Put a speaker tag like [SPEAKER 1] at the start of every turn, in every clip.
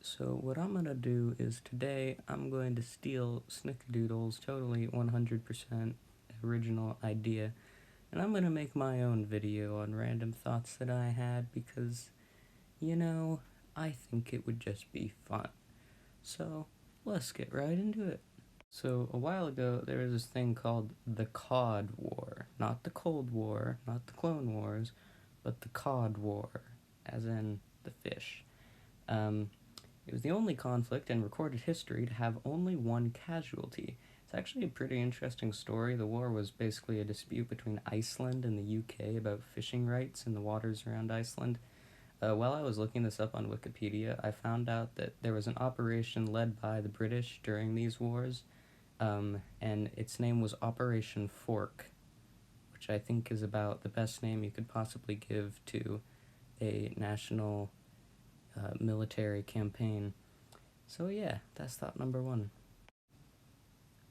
[SPEAKER 1] So what I'm gonna do is today I'm going to steal Snickerdoodle's totally 100% original idea, and I'm gonna make my own video on random thoughts that I had because, you know, I think it would just be fun. So let's get right into it. So a while ago there was this thing called the Cod War, not the Cold War, not the Clone Wars, but the Cod War, as in the fish. Um, it was the only conflict in recorded history to have only one casualty. It's actually a pretty interesting story. The war was basically a dispute between Iceland and the UK about fishing rights in the waters around Iceland. While I was looking this up on Wikipedia, I found out that there was an operation led by the British during these wars, and its name was Operation Fork, which I think is about the best name you could possibly give to a national military campaign. So yeah, that's thought number one.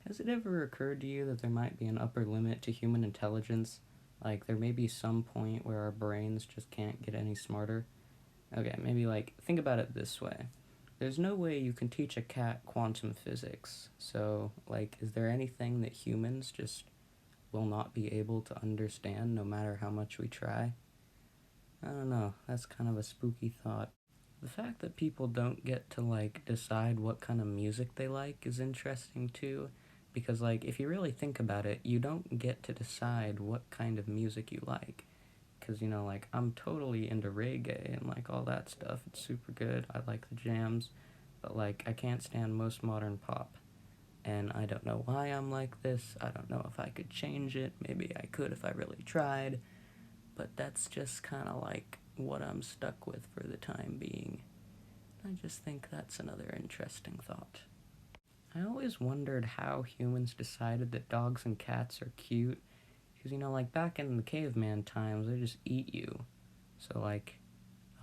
[SPEAKER 1] Has it ever occurred to you that there might be an upper limit to human intelligence? Like, there may be some point where our brains just can't get any smarter? Okay, maybe, think about it this way. There's no way you can teach a cat quantum physics, so, is there anything that humans just will not be able to understand no matter how much we try? I don't know, that's kind of a spooky thought. The fact that people don't get to, decide what kind of music they like is interesting too, because, if you really think about it, you don't get to decide what kind of music you like. Because, I'm totally into reggae and, all that stuff. It's super good. I like the jams. But, I can't stand most modern pop. And I don't know why I'm like this. I don't know if I could change it. Maybe I could if I really tried. But that's just kind of what I'm stuck with for the time being. I just think that's another interesting thought. I always wondered how humans decided that dogs and cats are cute. Because, back in the caveman times, they just eat you. So, I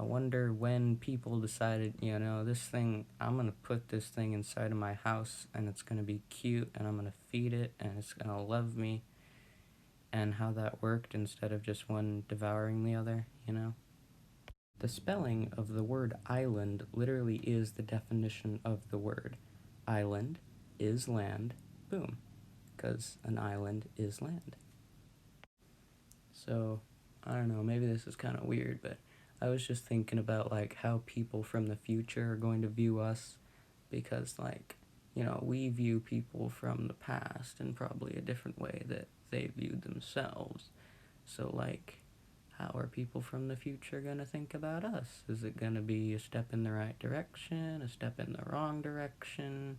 [SPEAKER 1] wonder when people decided, this thing, I'm gonna put this thing inside of my house and it's gonna be cute and I'm gonna feed it and it's gonna love me, and how that worked instead of just one devouring the other. The spelling of the word island literally is the definition of the word. Island is land, boom, because an island is land. So, I don't know, maybe this is kind of weird, but I was just thinking about, how people from the future are going to view us, because, we view people from the past in probably a different way that they viewed themselves. So, how are people from the future going to think about us? Is it going to be a step in the right direction, a step in the wrong direction?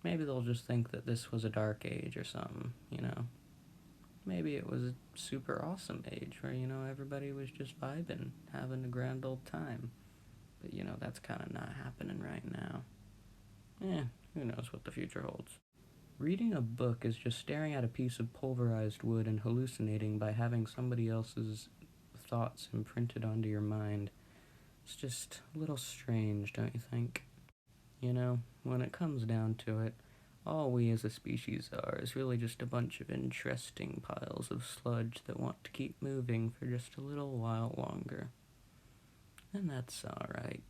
[SPEAKER 1] Maybe they'll just think that this was a dark age or something. Maybe it was a super awesome age where, everybody was just vibing, having a grand old time. But, that's kind of not happening right now. Who knows what the future holds. Reading a book is just staring at a piece of pulverized wood and hallucinating by having somebody else's thoughts imprinted onto your mind. It's just a little strange, don't you think? When it comes down to it, all we as a species are is really just a bunch of interesting piles of sludge that want to keep moving for just a little while longer. And that's alright.